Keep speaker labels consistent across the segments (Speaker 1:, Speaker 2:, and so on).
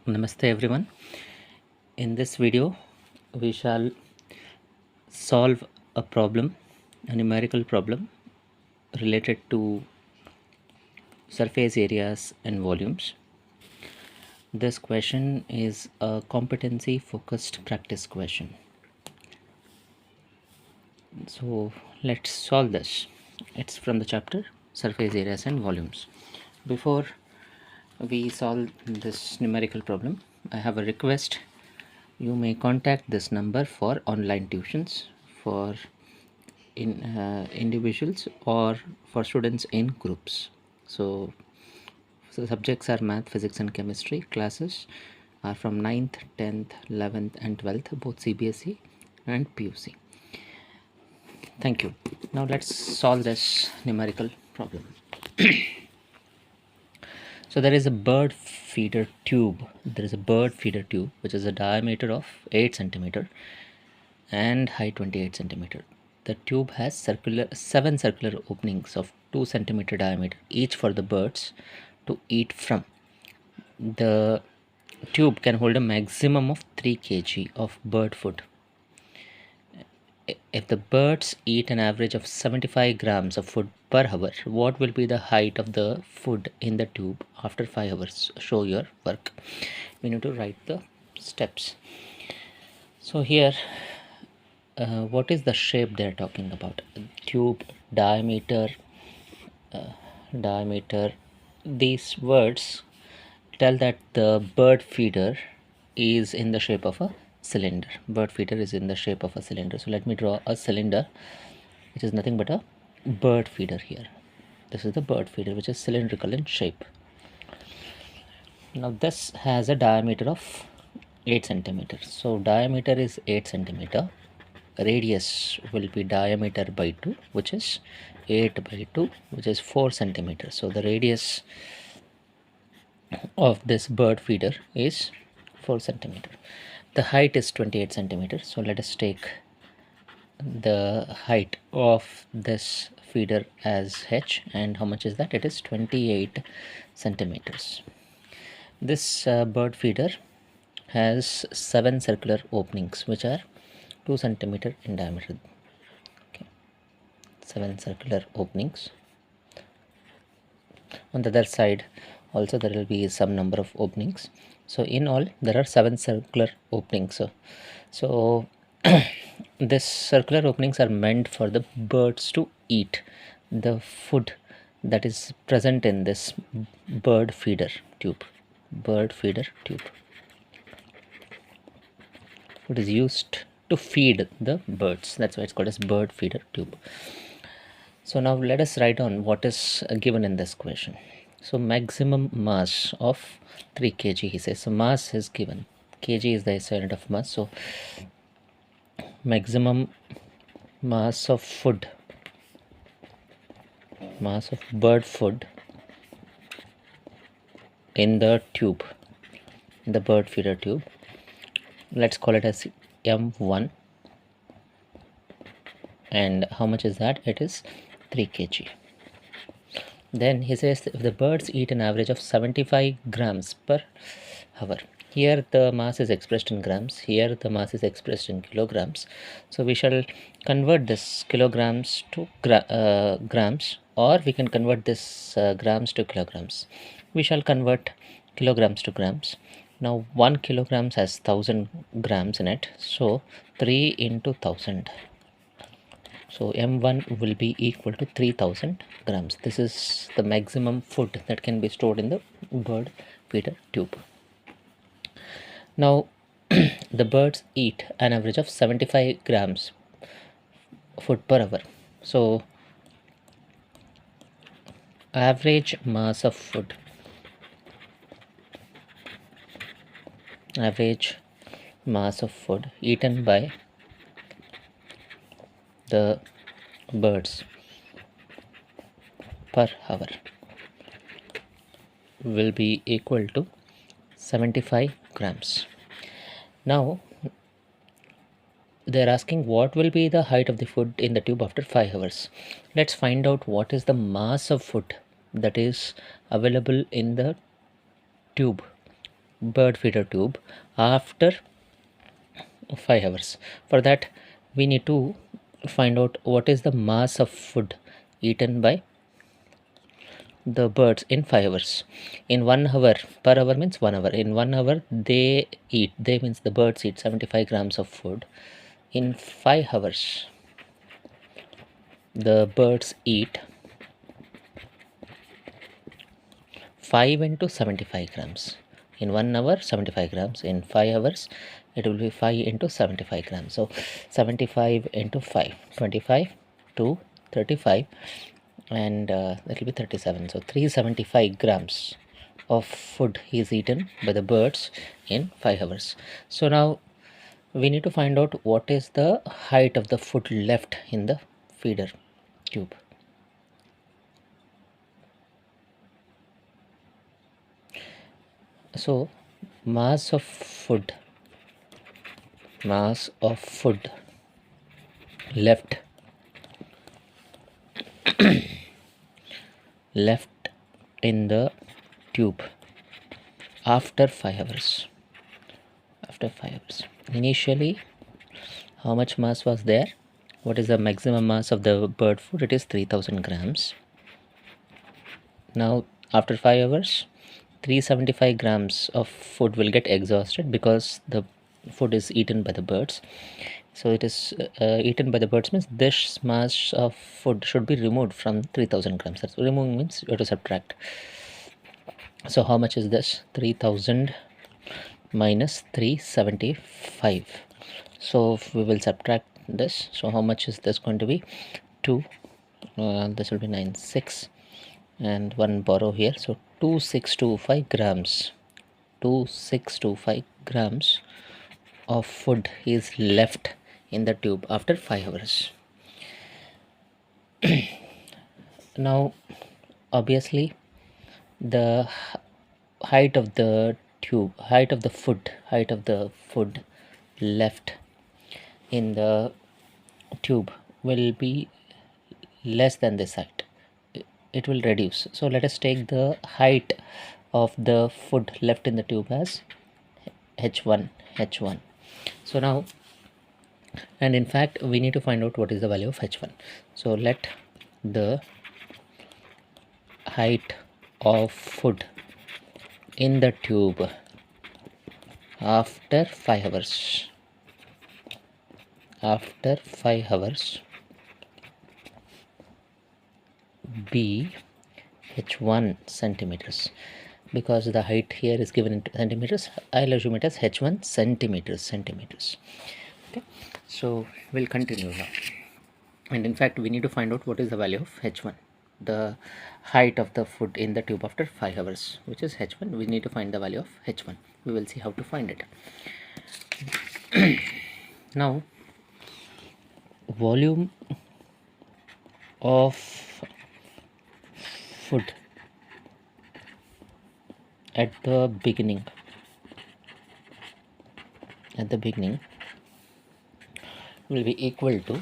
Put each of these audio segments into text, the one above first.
Speaker 1: Namaste everyone. In this video we shall solve a problem, a numerical problem related to surface areas and volumes. This question is a competency focused practice question. So let's solve this. It's from the chapter surface areas and volumes. Before we solve this numerical problem, I have a request. You may contact this number for online tuitions for individuals or for students in groups. So the subjects are math, physics and chemistry. Classes are from 9th, 10th, 11th and 12th, both CBSE and PUC. Thank you. Now let's solve this numerical problem. So there is a bird feeder tube. There is a bird feeder tube which is a diameter of 8 centimeter and height 28 centimeter. The tube has 7 circular openings of 2 centimeter diameter, each for the birds to eat from. The tube can hold a maximum of 3 kg of bird food. If the birds eat an average of 75 grams of food per hour, what will be the height of the food in the tube after 5 hours? Show your work. We need to write the steps. So here, what is the shape they are talking about? Tube, diameter, These words tell that the bird feeder is in the shape of a cylinder. Bird feeder is in the shape of a cylinder. So let me draw a cylinder which is nothing but a bird feeder here. This is the bird feeder which is cylindrical in shape. Now this has a diameter of 8 centimeters. So diameter is 8 centimeter. Radius will be diameter by 2, which is 8 by 2, which is 4 centimeters. So the radius of this bird feeder is 4 centimeter. The height is 28 centimeters. So let us take the height of this feeder as h, and how much is that? It is 28 centimeters. This bird feeder has 7 circular openings which are 2 centimeter in diameter. Okay. 7 circular openings. On the other side also there will be some number of openings. So in all there are 7 circular openings. So this circular openings are meant for the birds to eat the food that is present in this bird feeder tube. Bird feeder tube. It is used to feed the birds. That's why it's called as bird feeder tube. So now let us write on what is given in this question. So maximum mass of 3 kg, he says. So mass is given. Kg is the SI unit of mass. So maximum mass of food, mass of bird food in the tube, in the bird feeder tube. Let's call it as M1. And how much is that? It is 3 kg. Then he says if the birds eat an average of 75 grams per hour. Here the mass is expressed in grams, here the mass is expressed in kilograms. So we shall convert this kilograms to grams, or we can convert this grams to kilograms. We shall convert kilograms to grams. Now 1 kilogram has 1000 grams in it, so 3 into 1000. So M1 will be equal to 3000 grams. This is the maximum food that can be stored in the bird feeder tube. Now the birds eat an average of 75 grams food per hour. So average mass of food, eaten by the birds per hour will be equal to 75 grams. Now they are asking what will be the height of the food in the tube after 5 hours. Let's find out what is the mass of food that is available in the tube bird feeder tube after 5 hours. For that, we need to find out what is the mass of food eaten by the birds in 5 hours. In 1 hour, per hour means 1 hour. In 1 hour, they means the birds eat 75 grams of food. In 5 hours, the birds eat 5 into 75 grams. In 1 hour, 75 grams. In 5 hours, it will be 5 into 75 grams. So 75 into 5, 25 to 35, and that will be 37. So 375 grams of food is eaten by the birds in 5 hours. So now we need to find out what is the height of the food left in the feeder tube. So mass of food left in the tube after 5 hours. Initially, how much mass was there? What is the maximum mass of the bird food? It is 3000 grams. Now after 5 hours, 375 grams of food will get exhausted because the food is eaten by the birds. So it is eaten by the birds means this mass of food should be removed from 3000 grams. That's removing means you have to subtract. So how much is this? 3000 minus 375. So we will subtract this. So how much is this going to be? 2. This will be 9, 6, and 1 borrow here. So 2625 grams. 2625 grams of food is left in the tube after 5 hours. Now obviously the height of the food left in the tube will be less than this height. It will reduce. So let us take the height of the food left in the tube as h1. So now, and in fact we need to find out what is the value of h1. So let the height of food in the tube after 5 hours be h1 centimeters, because the height here is given in centimeters. I'll assume it as h1 centimeters. Okay, so we'll continue now, and in fact we need to find out what is the value of h1, the height of the food in the tube after 5 hours, which is h1. We need to find the value of h1. We will see how to find it. Now volume of food at the beginning will be equal to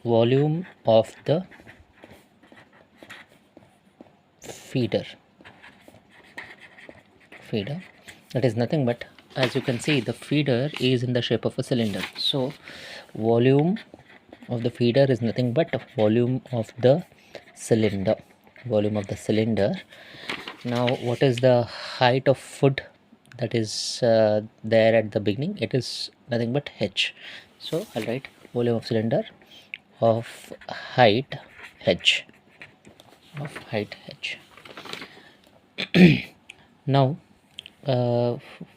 Speaker 1: volume of the feeder. That is nothing but, as you can see, the feeder is in the shape of a cylinder. So volume of the feeder is nothing but volume of the cylinder. Now what is the height of food that is there at the beginning? It is nothing but h. So I'll write volume of cylinder of height h. Now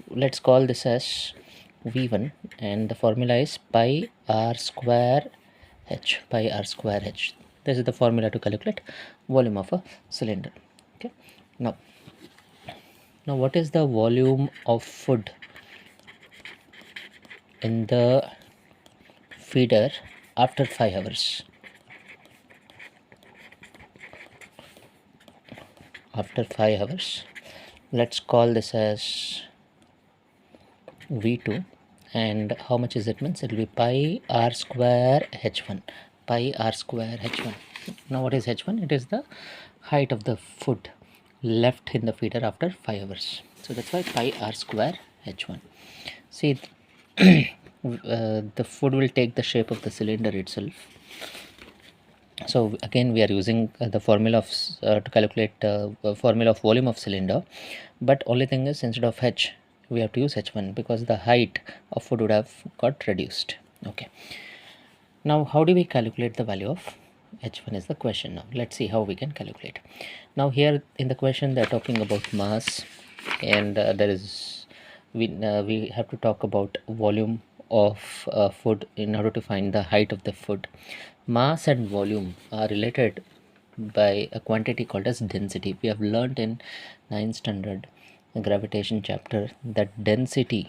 Speaker 1: let's call this as v1, and the formula is pi r square h. This is the formula to calculate volume of a cylinder. Okay, now what is the volume of food in the feeder after 5 hours? After 5 hours, let's call this as v2, and how much is it? Means it will be pi r square h1. Now what is h1? It is the height of the food left in the feeder after 5 hours. So that's why pi r square h1. See, the food will take the shape of the cylinder itself. So again we are using the formula of to calculate formula of volume of cylinder, but only thing is instead of h we have to use h1 because the height of food would have got reduced. Okay, now how do we calculate the value of h1 is the question. Now let's see how we can calculate. Now here in the question they are talking about mass, and there is we have to talk about volume of food in order to find the height of the food. Mass and volume are related by a quantity called as density. We have learned in 9th standard gravitation chapter that density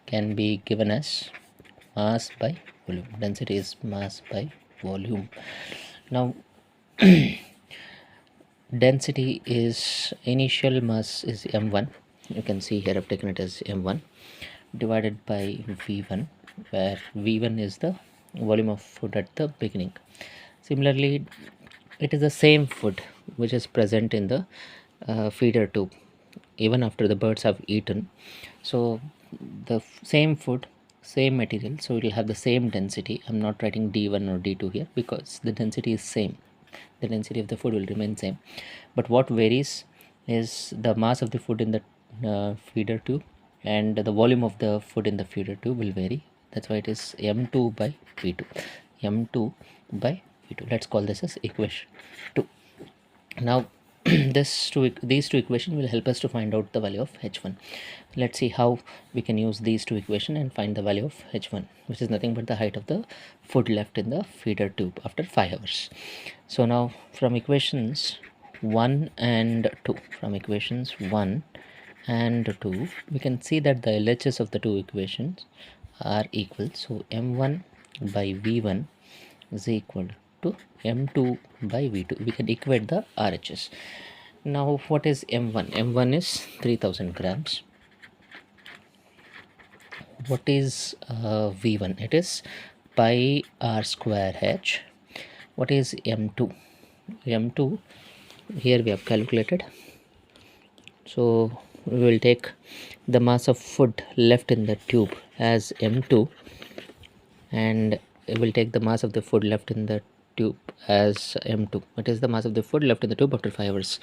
Speaker 1: can be given as mass by volume. Density is mass by volume. Now density is initial mass is m1. You can see here I've taken it as m1 divided by v1, where v1 is the volume of food at the beginning. Similarly, it is the same food which is present in the feeder tube even after the birds have eaten. So the same food, same material, so it will have the same density. I'm not writing d1 or d2 here because the density is same. The density of the food will remain same, but what varies is the mass of the food in the feeder tube, and the volume of the food in the feeder tube will vary. That's why it is m2 by v2. M2 by v2. Let's call this as equation 2. Now these two equations will help us to find out the value of h1. Let's see how we can use these two equations and find the value of h1, which is nothing but the height of the food left in the feeder tube after 5 hours. So now from equations 1 and 2, we can see that the LHS of the two equations are equal. So m1 by v1 is equal to m2 by v2. We can equate the RHS. Now what is m1? M1 is 3000 grams. What is v1? It is pi r square h. What is m2? M2 here we have calculated. So we will take the mass of food left in the tube as m2, and we will take the mass of the food left in the tube as m2. It is the mass of the food left in the tube after 5 hours.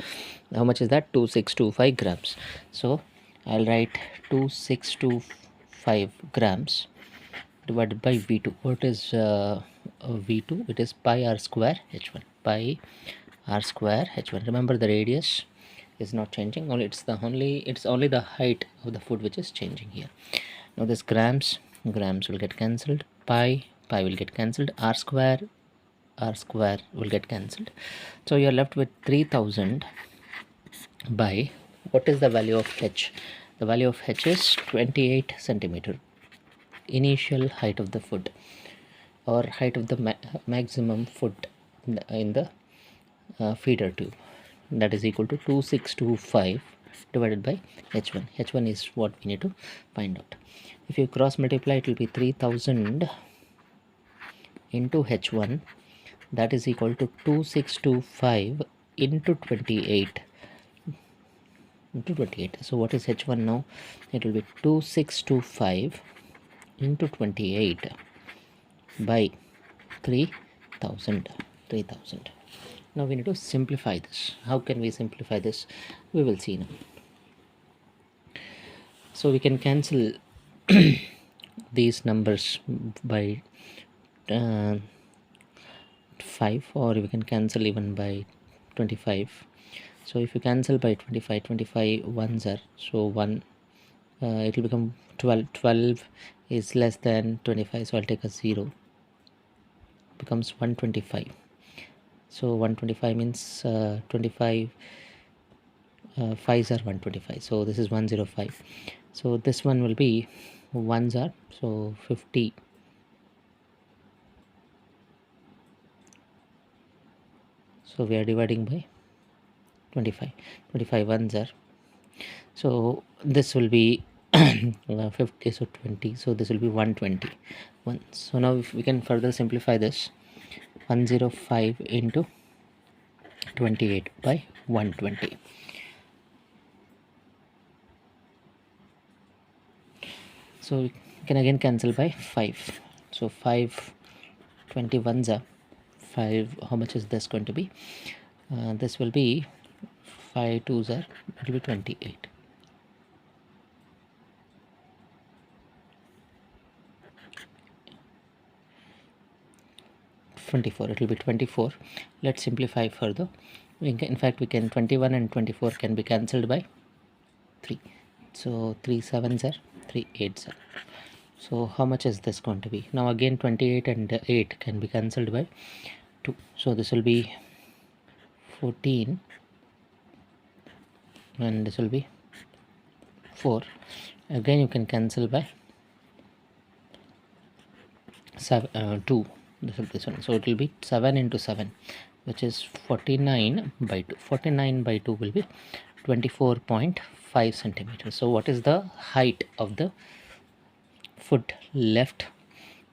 Speaker 1: How much is that? 2625 grams. So I'll write 2625 grams divided by v2. What is v2? It is pi r square h1. Pi r square h1. Remember the radius is not changing, it's only the height of the food which is changing here. Now this grams will get cancelled, pi will get cancelled, r square will get cancelled. So you're left with 3000 by, what is the value of h? The value of h is 28 centimeter, initial height of the food, or height of the maximum food in the feeder tube. That is equal to 2625 divided by h1. H1 is what we need to find out. If you cross multiply, it will be 3000 into h1, that is equal to 2625 into 28 into 28. So what is h1 now? It will be 2625 into 28 by 3000. Now we need to simplify this. How can we simplify this? We will see now. So we can cancel these numbers by 5, or we can cancel even by 25. So if you cancel by 25 ones are, so 1, it will become 12 is less than 25, so I'll take a 0, becomes 125. So 125 means 25 5s are 125, so this is 105. So this one will be 1s are, so 50. So we are dividing by 25 ones are, so this will be 50, so 20, so this will be 120. So now if we can further simplify this, 105 into 28 by 120. So we can again cancel by 5. So 5 21s are 5. How much is this going to be? This will be 5 2s are, it will be 28. 24, it will be 24. Let's simplify further. In fact, we can 21 and 24 can be cancelled by 3. So 3 7s are, 3 8s are. So how much is this going to be? Now again 28 and 8 can be cancelled by 2. So this will be 14 and this will be 4. Again you can cancel by 2. This one. So it will be 7 into 7, which is 49 by 2. 49 by 2 will be 24.5 centimeters. So what is the height of the food left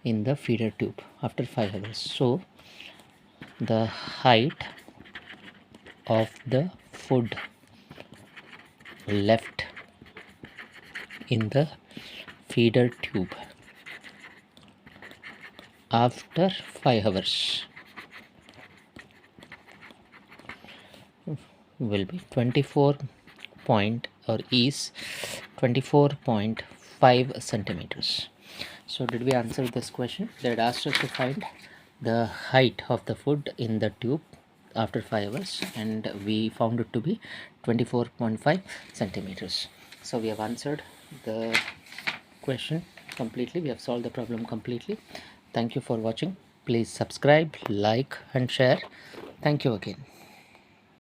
Speaker 1: in the feeder tube after 5 hours? So the height of the food left in the feeder tube after 5 hours will be 24 point or is 24.5 centimeters. So did we answer this question? They had asked us to find the height of the food in the tube after 5 hours and we found it to be 24.5 centimeters. So we have answered the question completely. We have solved the problem completely. Thank you for watching. Please subscribe, like and share. Thank you again.